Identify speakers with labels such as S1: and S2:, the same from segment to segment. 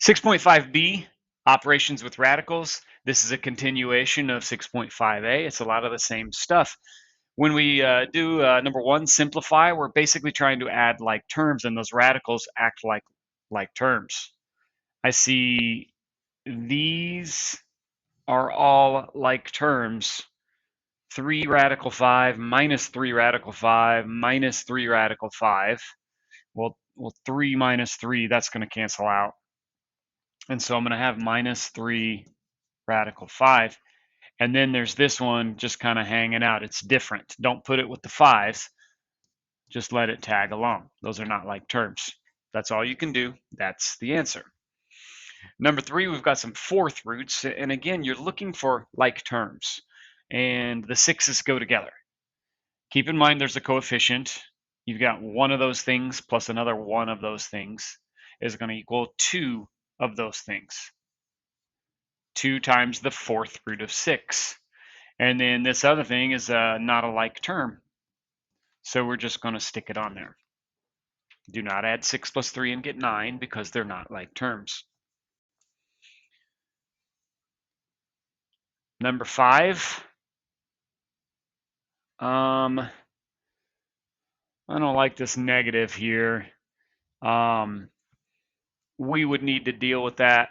S1: 6.5b, operations with radicals. This is a continuation of 6.5a. It's a lot of the same stuff. When we do number one, simplify, we're basically trying to add like terms, and those radicals act like terms. I see these are all like terms. 3 radical 5 minus 3 radical 5 minus 3 radical 5. Well, 3 minus 3, that's going to cancel out. And so I'm going to have minus 3 radical 5. And then there's this one just kind of hanging out. It's different. Don't put it with the 5s. Just let it tag along. Those are not like terms. That's all you can do. That's the answer. Number 3, we've got some fourth roots. And again, you're looking for like terms. And the 6's go together. Keep in mind there's a coefficient. You've got one of those things plus another one of those things is going to equal 2 of those things. 2 times the fourth root of 6. And then this other thing is not a like term. So we're just going to stick it on there. Do not add 6 plus 3 and get 9 because they're not like terms. Number 5. I don't like this negative here. We would need to deal with that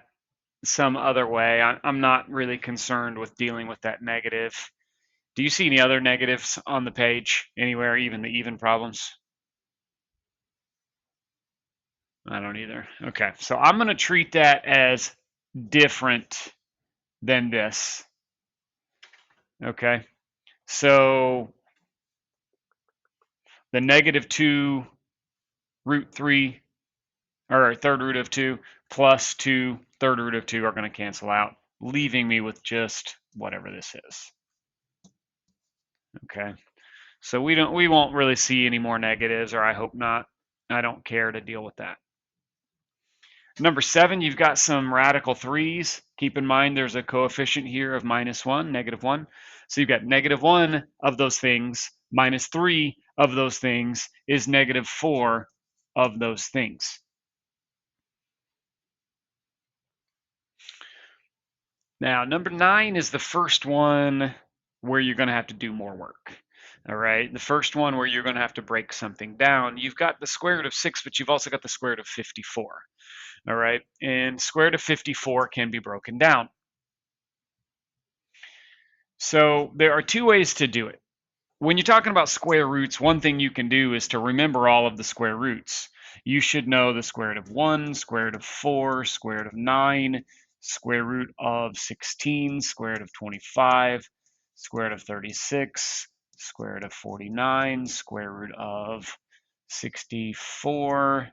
S1: some other way. I'm not really concerned with dealing with that negative. Do you see any other negatives on the page anywhere, even the even problems? I don't either. Okay, so I'm going to treat that as different than this. Okay, so the negative 2 root 3, or third root of 2, plus 2 third root of 2 are going to cancel out, leaving me with just whatever this is. Okay, so we won't really see any more negatives, or I hope not. I don't care to deal with that. Number 7, you've got some radical 3's. Keep in mind there's a coefficient here of -1, -1. So you've got -1 of those things minus 3 of those things is -4 of those things. Now, number 9 is the first one where you're going to have to do more work. All right, the first one where you're going to have to break something down. You've got the square root of 6, but you've also got the square root of 54. All right, and square root of 54 can be broken down. So there are 2 ways to do it. When you're talking about square roots, one thing you can do is to remember all of the square roots. You should know the square root of 1, square root of 4, square root of 9, square root of 16, square root of 25, square root of 36, square root of 49, square root of 64,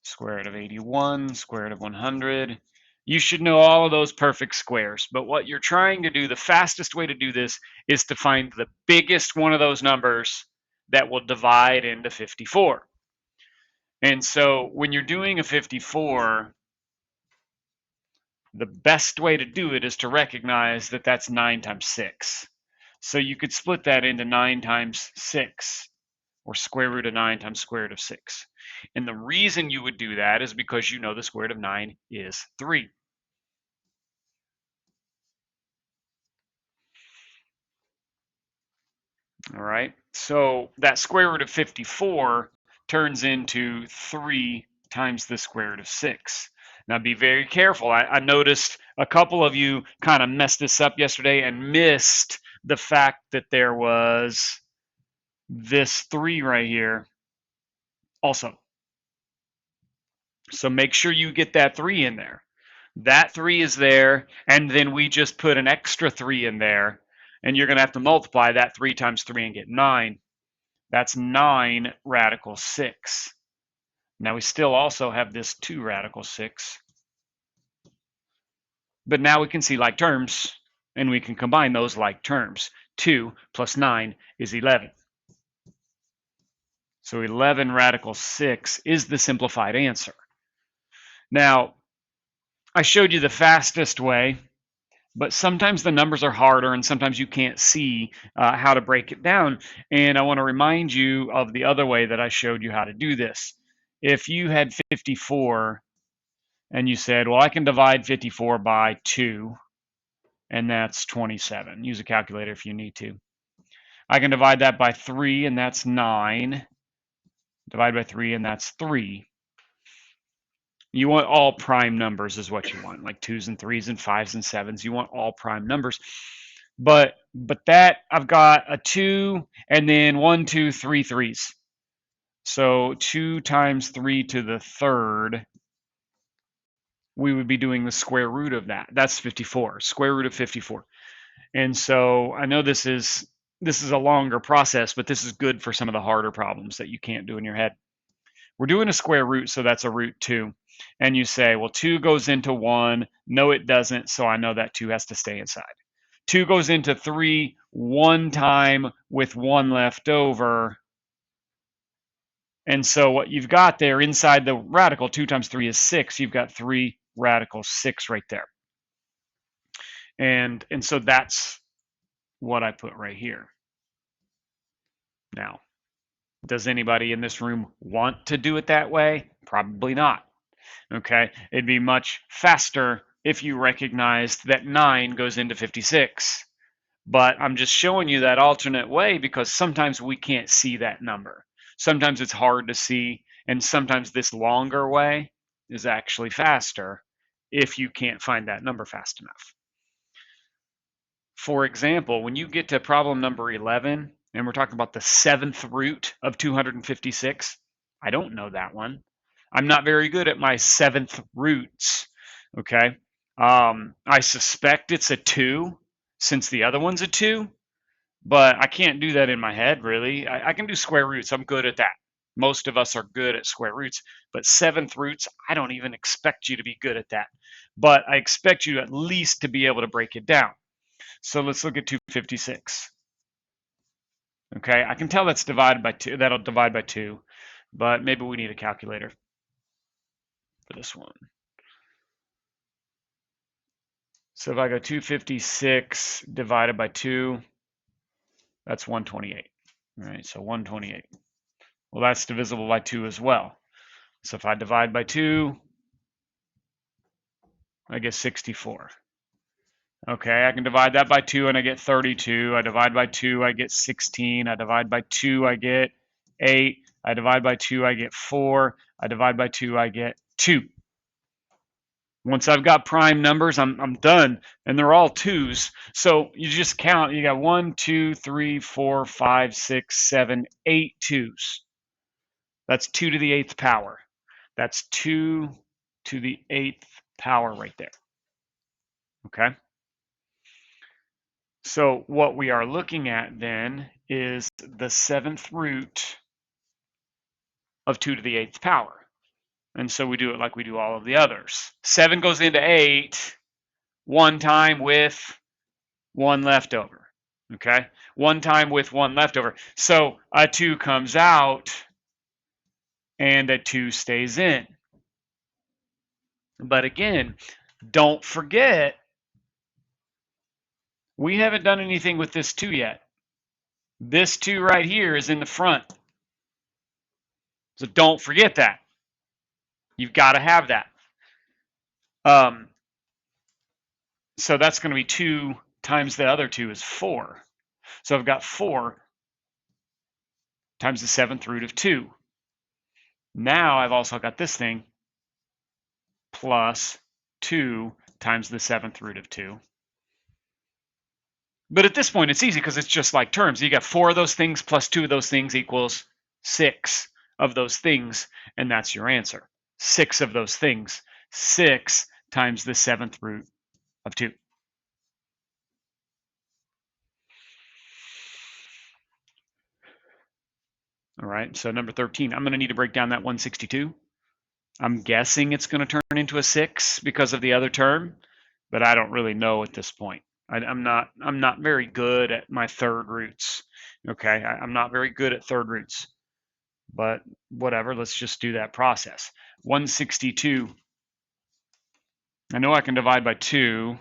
S1: square root of 81, square root of 100. You should know all of those perfect squares, but what you're trying to do, the fastest way to do this is to find the biggest one of those numbers that will divide into 54. And so when you're doing a 54, the best way to do it is to recognize that that's 9 times 6. So you could split that into 9 times 6, or square root of 9 times square root of 6. And the reason you would do that is because you know the square root of 9 is 3. All right, so that square root of 54 turns into 3 times the square root of 6. Now be very careful. I noticed a couple of you kind of messed this up yesterday and missed the fact that there was this 3 right here also. So make sure you get that 3 in there. That 3 is there, and then we just put an extra 3 in there, and you're going to have to multiply that 3 times 3 and get 9. That's 9 radical 6. Now we still also have this 2 radical 6. But now we can see like terms, and we can combine those like terms. 2 plus 9 is 11. So 11 radical 6 is the simplified answer. Now, I showed you the fastest way, but sometimes the numbers are harder and sometimes you can't see how to break it down. And I want to remind you of the other way that I showed you how to do this. If you had 54 and you said, well, I can divide 54 by 2, and that's 27. Use a calculator if you need to. I can divide that by 3, and that's 9. Divide by 3, and that's 3. You want all prime numbers is what you want, like 2s and 3s and 5s and 7s. You want all prime numbers. But that, I've got a 2 and then 1, 2, 3 3s. So 2 times 3 to the third, we would be doing the square root of that. That's 54, square root of 54. And so I know this is a longer process, but this is good for some of the harder problems that you can't do in your head. We're doing a square root, so that's a root 2. And you say, well, 2 goes into 1. No, it doesn't, so I know that 2 has to stay inside. 2 goes into 3 one time with 1 left over. And so what you've got there inside the radical, 2 times 3 is 6. You've got 3 radical 6 right there. And so that's what I put right here. Now, does anybody in this room want to do it that way? Probably not. Okay, it'd be much faster if you recognized that 9 goes into 56. But I'm just showing you that alternate way because sometimes we can't see that number. Sometimes it's hard to see, and sometimes this longer way is actually faster if you can't find that number fast enough. For example, when you get to problem number 11, and we're talking about the 7th root of 256, I don't know that one. I'm not very good at my 7th roots, okay? I suspect it's a 2 since the other one's a 2, but I can't do that in my head, really. I can do square roots. I'm good at that. Most of us are good at square roots, but 7th roots, I don't even expect you to be good at that. But I expect you at least to be able to break it down. So let's look at 256. Okay, I can tell that's divided by 2. That'll divide by 2, but maybe we need a calculator for this one. So if I go 256 divided by 2, that's 128. All right, so 128. Well, that's divisible by 2 as well. So if I divide by 2, I get 64. Okay, I can divide that by 2 and I get 32. I divide by 2, I get 16. I divide by 2, I get 8. I divide by 2, I get 4. I divide by 2, I get 2. Once I've got prime numbers, I'm done, and they're all 2s. So you just count. You got 1, 2, 3, 4, 5, 6, 7, 8 2s. That's 2 to the 8th power. That's 2 to the 8th power right there. Okay? So what we are looking at then is the 7th root of 2 to the 8th power. And so we do it like we do all of the others. 7 goes into 8 one time with 1 left over. Okay? One time with 1 left over. So a 2 comes out and a 2 stays in. But again, don't forget, we haven't done anything with this 2 yet. This 2 right here is in the front. So don't forget that. You've got to have that. So that's going to be 2 times the other 2 is 4. So I've got 4 times the 7th root of 2. Now I've also got this thing plus 2 times the 7th root of 2. But at this point, it's easy because it's just like terms. You got 4 of those things plus 2 of those things equals 6 of those things, and that's your answer. 6 of those things. 6 times the 7th root of 2. All right, so number 13, I'm going to need to break down that 162. I'm guessing it's going to turn into a 6 because of the other term, but I don't really know at this point. I'm not very good at my third roots. Okay, I'm not very good at third roots, but whatever. Let's just do that process. 162. I know I can divide by 2.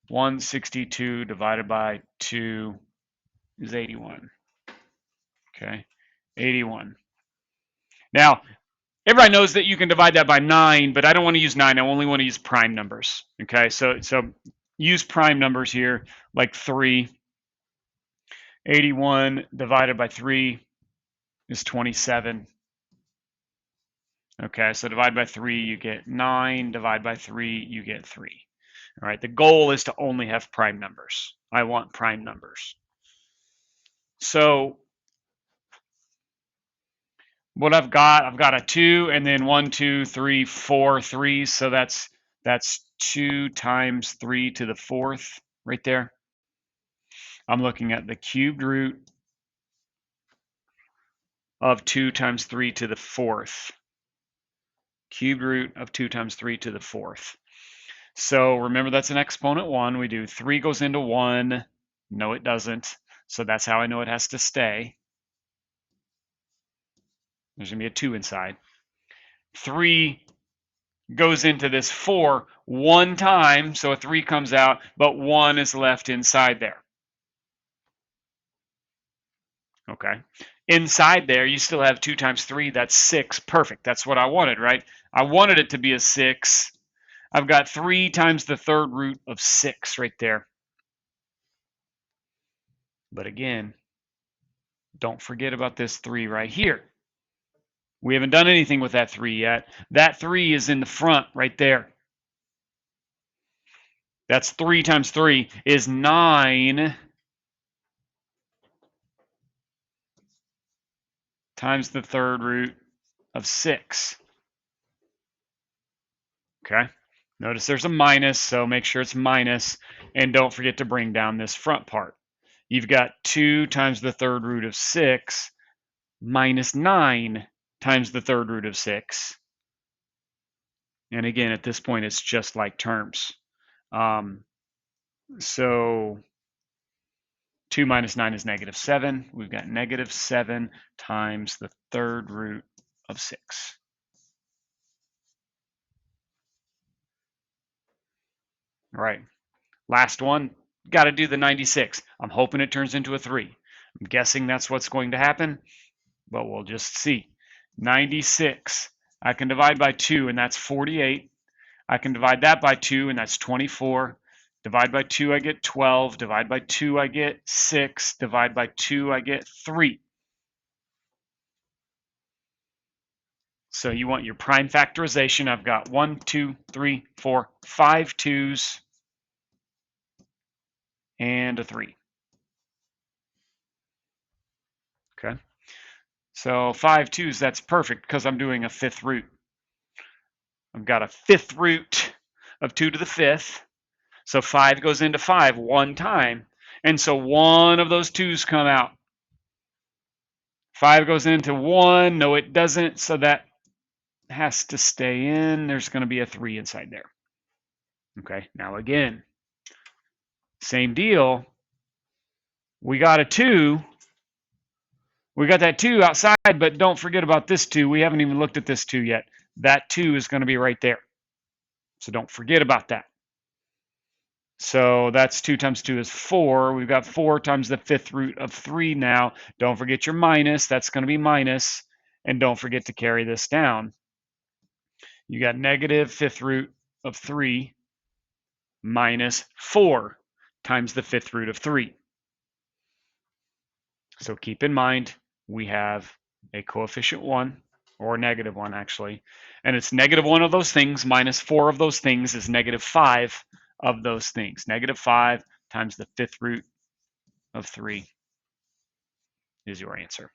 S1: 162 divided by 2 is 81. Okay, 81. Now, Everybody knows that you can divide that by 9, but I don't want to use 9. I only want to use prime numbers. Okay, so use prime numbers here, like 3. 81 divided by 3 is 27. Okay, so divide by 3, you get 9. Divide by 3, you get 3. All right, the goal is to only have prime numbers. I want prime numbers. So what I've got a 2 and then 1, 2, 3, 4 3s. So that's 2 times 3 to the 4th right there. I'm looking at the cubed root of 2 times 3 to the 4th. Cubed root of 2 times 3 to the 4th. So remember, that's an exponent 1. We do 3 goes into 1. No, it doesn't. So that's how I know it has to stay. There's going to be a 2 inside. 3 goes into this 4 one time, so a 3 comes out, but 1 is left inside there. Okay. Inside there, you still have 2 times 3. That's 6. Perfect. That's what I wanted, right? I wanted it to be a 6. I've got 3 times the third root of 6 right there. But again, don't forget about this 3 right here. We haven't done anything with that 3 yet. That 3 is in the front right there. That's 3 times 3 is 9 times the third root of 6. Okay. Notice there's a minus, so make sure it's minus, and don't forget to bring down this front part. You've got 2 times the third root of 6 minus 9 times the third root of 6. And again, at this point, it's just like terms. So 2 minus 9 is negative 7. We've got negative 7 times the third root of 6. All right, last one. Got to do the 96. I'm hoping it turns into a 3. I'm guessing that's what's going to happen, but we'll just see. 96. I can divide by 2, and that's 48. I can divide that by 2, and that's 24. Divide by 2, I get 12. Divide by 2, I get 6. Divide by 2, I get 3. So you want your prime factorization. I've got 1, 2, 3, 4, 5 2s and a 3. Okay. So 5 2s, that's perfect because I'm doing a 5th root. I've got a 5th root of 2 to the 5th. So 5 goes into 5 one time. And so one of those 2s come out. 5 goes into 1. No, it doesn't. So that has to stay in. There's going to be a 3 inside there. Okay, now again, same deal. We got a 2. We got that 2 outside, but don't forget about this 2. We haven't even looked at this 2 yet. That 2 is going to be right there. So don't forget about that. So that's 2 times 2 is 4. We've got 4 times the 5th root of 3 now. Don't forget your minus. That's going to be minus. And don't forget to carry this down. You got negative 5th root of 3 minus 4 times the 5th root of 3. So keep in mind, we have a coefficient 1, or negative 1 actually, and it's negative 1 of those things minus 4 of those things is negative 5 of those things. Negative 5 times the 5th root of 3 is your answer.